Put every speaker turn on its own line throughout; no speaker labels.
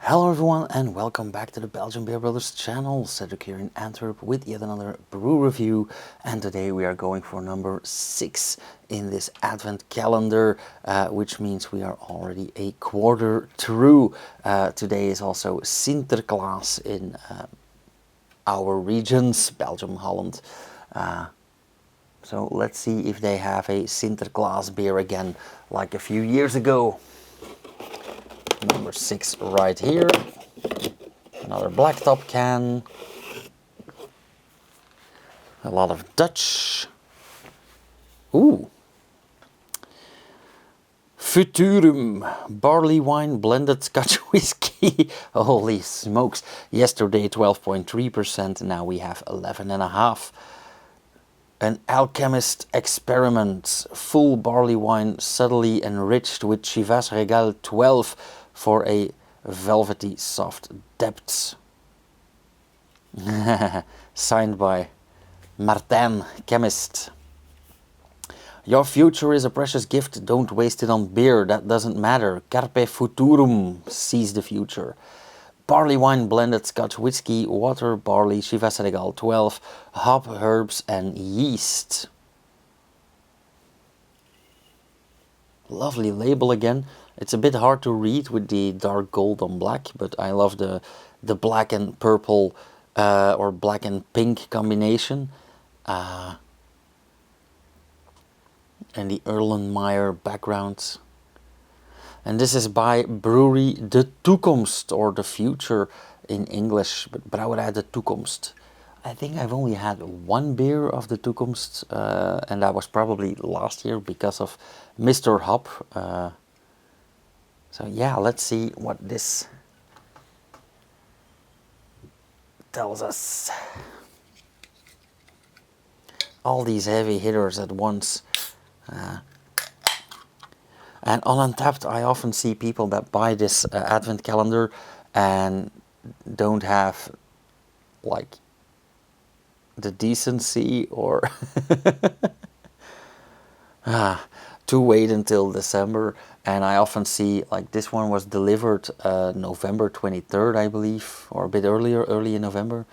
Hello everyone and welcome back to the Belgian Beer Brothers channel. Cedric here in Antwerp with yet another brew review, and today we are going for number 6 in this advent calendar, which means we are already a quarter through. Today is also Sinterklaas in our regions, Belgium, Holland. So let's see if they have a Sinterklaas beer again like a few years ago. Number 6 right here. Another black top can. A lot of Dutch. Ooh. Futurum. Barley wine blended Scotch whiskey. Holy smokes. Yesterday 12.3%. Now we have 11.5%. An alchemist experiment. Full barley wine subtly enriched with Chivas Regal 12 for a velvety soft depth. Signed by Martin, chemist. Your future is a precious gift. Don't waste it on beer. That doesn't matter. Carpe Futurum. Seize the future. Barley wine blended Scotch whiskey, water, barley, Chivas Regal 12, hop, herbs and yeast. Lovely label again. It's a bit hard to read with the dark gold on black, but I love the black and purple or black and pink combination. And the Erlenmeyer background. And this is by Brewery, the Toekomst, or the future in English, but Brouwerij de Toekomst. I think I've only had one beer of the Toekomst, and that was probably last year because of Mr. Hop. So yeah, let's see what this tells us. All these heavy hitters at once. And on Untapped, I often see people that buy this advent calendar and don't have like the decency or to wait until December. And I often see like this one was delivered November 23rd, I believe, or a bit earlier, early in November.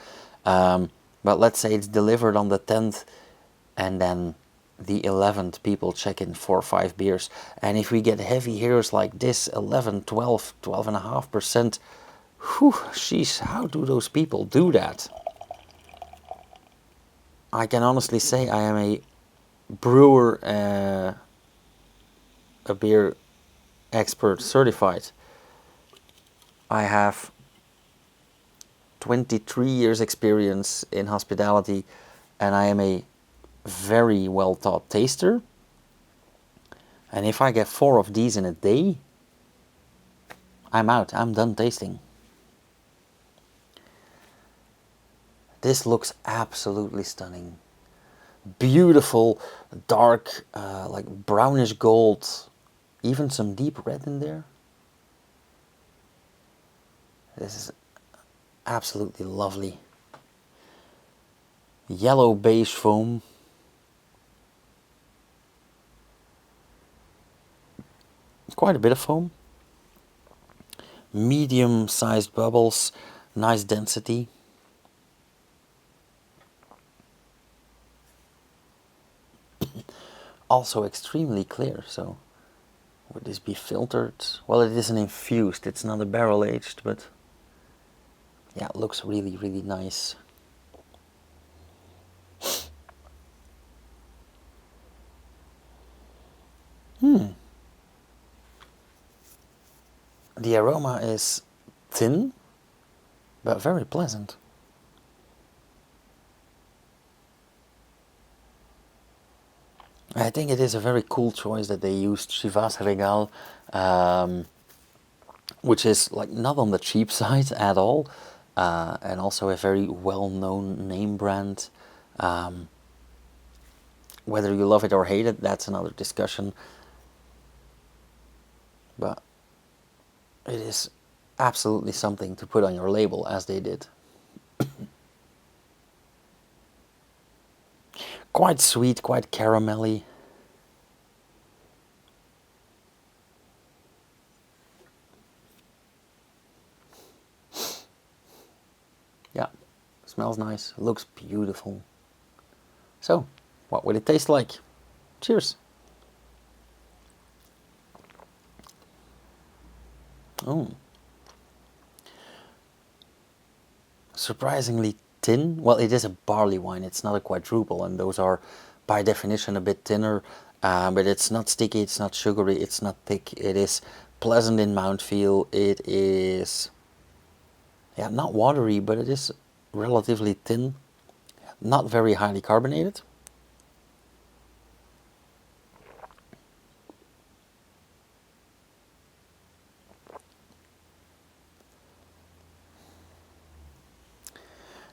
But let's say it's delivered on the 10th, and then the 11th people check in 4 or 5 beers. And if we get heavy hitters like this, 11, 12, 12.5%, whew, sheesh, how do those people do that? I can honestly say I am a brewer, a beer expert certified. I have 23 years experience in hospitality, and I am a very well taught taster. And if I get 4 of these in a day, I'm out. I'm done tasting. This looks absolutely stunning. Beautiful, dark, like brownish gold. Even some deep red in there. This is absolutely lovely. Yellow beige foam. Quite a bit of foam. Medium-sized bubbles. Nice density. Also extremely clear, so would this be filtered? Well, it isn't infused, it's not a barrel aged, but yeah, it looks really, really nice. The aroma is thin, but very pleasant. I think it is a very cool choice that they used Chivas Regal, which is like not on the cheap side at all, and also a very well-known name brand. Whether you love it or hate it, that's another discussion. But it is absolutely something to put on your label, as they did. Quite sweet, quite caramelly. smells nice, looks beautiful. So, what will it taste like? Cheers. Oh. Surprisingly thin. Well, it is a barley wine, it's not a quadruple, and those are by definition a bit thinner, but it's not sticky, it's not sugary, it's not thick, it is pleasant in mouthfeel, it is, yeah, not watery, but it is relatively thin, not very highly carbonated.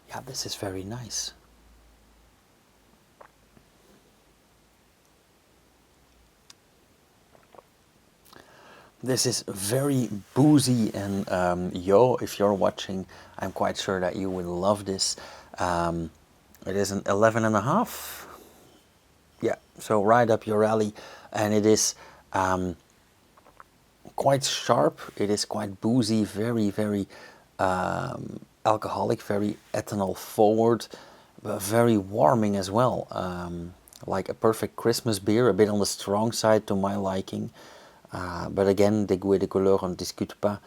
Yeah, this is very nice. This is very boozy, and yo, if you're watching, I'm quite sure that you will love this. It is an 11.5. Yeah, so right up your alley, and it is quite sharp. It is quite boozy, very, very alcoholic, very ethanol forward, but very warming as well. Like a perfect Christmas beer, a bit on the strong side to my liking. But again, de goût et de couleur, on ne discute pas.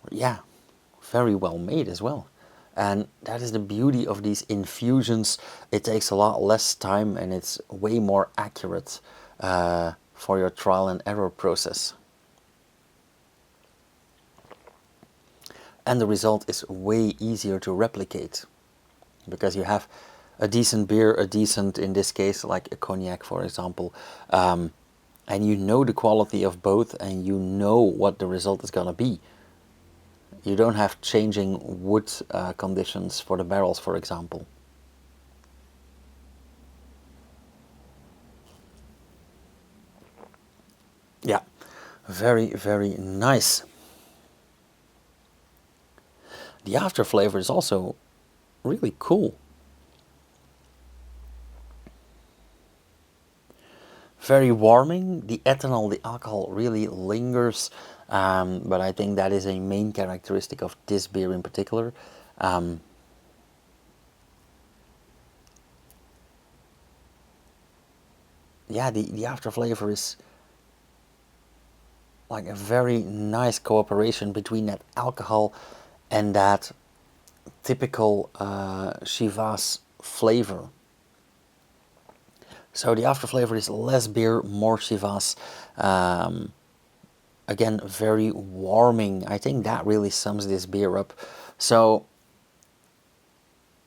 Yeah, very well made as well. And that is the beauty of these infusions. It takes a lot less time and it's way more accurate for your trial and error process. And the result is way easier to replicate because you have a decent beer, a decent, in this case, like a cognac, for example, and you know the quality of both and you know what the result is going to be. You don't have changing wood conditions for the barrels, for example. Yeah, very, very nice. The after flavor is also really cool. Very warming. The ethanol, the alcohol really lingers, but I think that is a main characteristic of this beer in particular. Yeah, the after flavor is like a very nice cooperation between that alcohol and that typical Chivas flavor. So the after flavor is less beer, more Chivas. Again, very warming. I think that really sums this beer up. So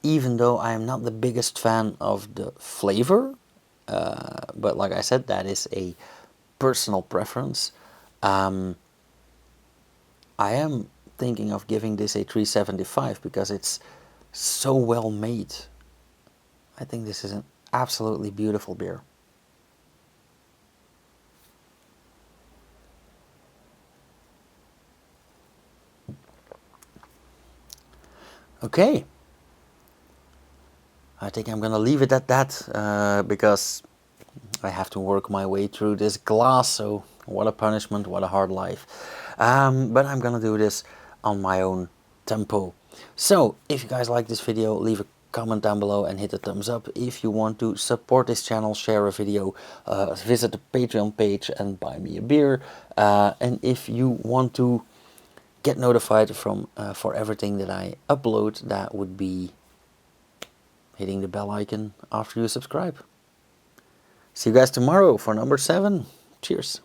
even though I am not the biggest fan of the flavor, but like I said, that is a personal preference. I am thinking of giving this a 375 because it's so well made. I think this is an absolutely beautiful beer. Okay, I think I'm gonna leave it at that because I have to work my way through this glass, so what a punishment, what a hard life. But I'm gonna do this on my own tempo. So if you guys like this video, leave a comment down below and hit the thumbs up. If you want to support this channel, share a video, visit the Patreon page and buy me a beer. And if you want to get notified from for everything that I upload, that would be hitting the bell icon after you subscribe. See you guys tomorrow for number 7. Cheers.